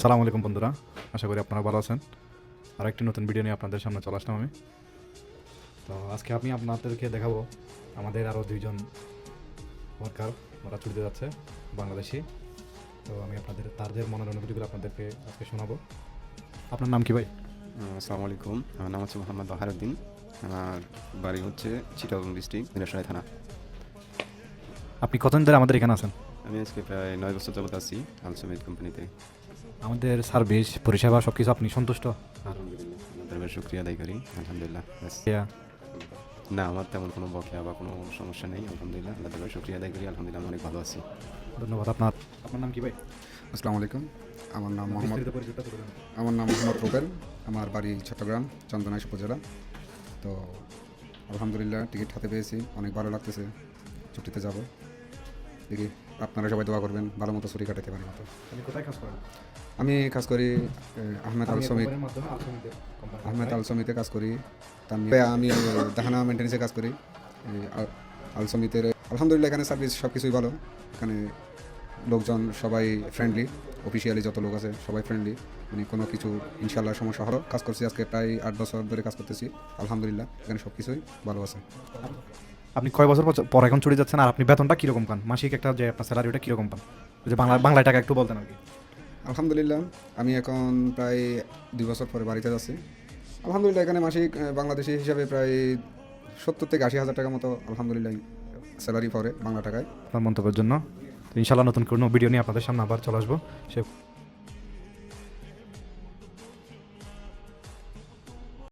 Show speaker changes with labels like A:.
A: আসসালামু আলাইকুম বন্ধুরা, আশা করি আপনারা ভালো আছেন। আর একটি নতুন ভিডিও নিয়ে আপনাদের সামনে চলে আসলাম আমি। তো আজকে আমি আপনাদেরকে দেখাবো আমাদের আরও দুইজন ওয়ার্কার, ওরা ছুটিতে যাচ্ছে, বাংলাদেশি। তো আমি আপনাদের তাদের মনের অনুভূতিগুলো আপনাদেরকে আজকে শোনাবো। আপনার নাম কি ভাই?
B: আসসালামু আলাইকুম। আমার নাম হচ্ছে মোহাম্মদ বাহারুদ্দিন। আমার বাড়ি হচ্ছে চিটাগং ডিস্ট্রিক্ট, মিরসরাই থানা।
A: আপনি কতদিন ধরে আমাদের এখানে আছেন?
B: আমি আজকে প্রায় 9 বছর যাবত আছি আলসুমিত কোম্পানিতে।
A: আমাদের সার্ভিস পরিষেবা সব কিছু আপনি সন্তুষ্ট?
B: আলহামদুলিল্লাহ, আল্লাহর শুকরিয়া আদায় করি। আলহামদুলিল্লাহ, ব্যাস।
A: ইয়া,
B: না, আমার তেমন কোনো বকেয়া বা কোনো সমস্যা নেই। আলহামদুলিল্লাহ, আল্লাহর শুকরিয়া আদায় করি। আলহামদুলিল্লাহ, আমি অনেক ভালো আছি।
A: ধন্যবাদ। আপনার আপনার নাম কি ভাই?
C: আসসালামু আলাইকুম। আমার নাম মোহাম্মদ
A: বিস্তারিত পরিচয়টা তুলে ধরুন।
C: আমার নাম মোহাম্মদ রুবেল। আমার বাড়ি চট্টগ্রাম, চন্দনাইশ উপজেলা। তো আলহামদুলিল্লাহ টিকিট হাতে পেয়েছি, অনেক ভালো লাগতেছে। ছুটিতে যাব, দেখি আপনারা সবাই দোয়া করবেন ভালো মতো ছুটি কাটাতে পারি মতো।
A: আপনি কোথায় কাজ করেন?
C: আমি কাজ করি আহমেদ আল সমিত
A: কোম্পানির মাধ্যমে আলসমিতে কোম্পানি।
C: আহমেদ আল সমিতে কাজ করি। আমি দাহানা মেনটেন্সে কাজ করি আল সমিতের। আলহামদুলিল্লাহ এখানে সার্ভিস সব কিছুই ভালো। এখানে লোকজন সবাই ফ্রেন্ডলি, অফিসিয়ালি যত লোক আছে সবাই ফ্রেন্ডলি, মানে কোনো কিছু ইনশাল্লাহ সমস্যা হলো। কাজ করছি আজকে প্রায় 8 বছর ধরে কাজ করতেছি। আলহামদুলিল্লাহ এখানে সব কিছুই ভালো আছে।
A: আপনি কয় বছর পর এখন ছুটি যাচ্ছেন, আর আপনি বেতনটা কীরকম পান? মাসিক একটা যে আপনার স্যালারি, ওটা কীরকম পান? যে বাংলায় টাকা একটু বলতেন আর কি।
C: আলহামদুলিল্লাহ আমি এখন প্রায় 2 বছর পরে বাড়িতে যাচ্ছি। আলহামদুলিল্লাহ এখানে মাসিক বাংলাদেশি হিসাবে প্রায় 70 থেকে 80 হাজার টাকা মতো আলহামদুলিল্লাহ স্যালারি পড়ে বাংলা টাকায়।
A: আপনার মন্তব্যের জন্য। তো ইনশাল্লাহ নতুন কোনো ভিডিও নিয়ে আপনাদের সামনে আবার চলে আসবো। সে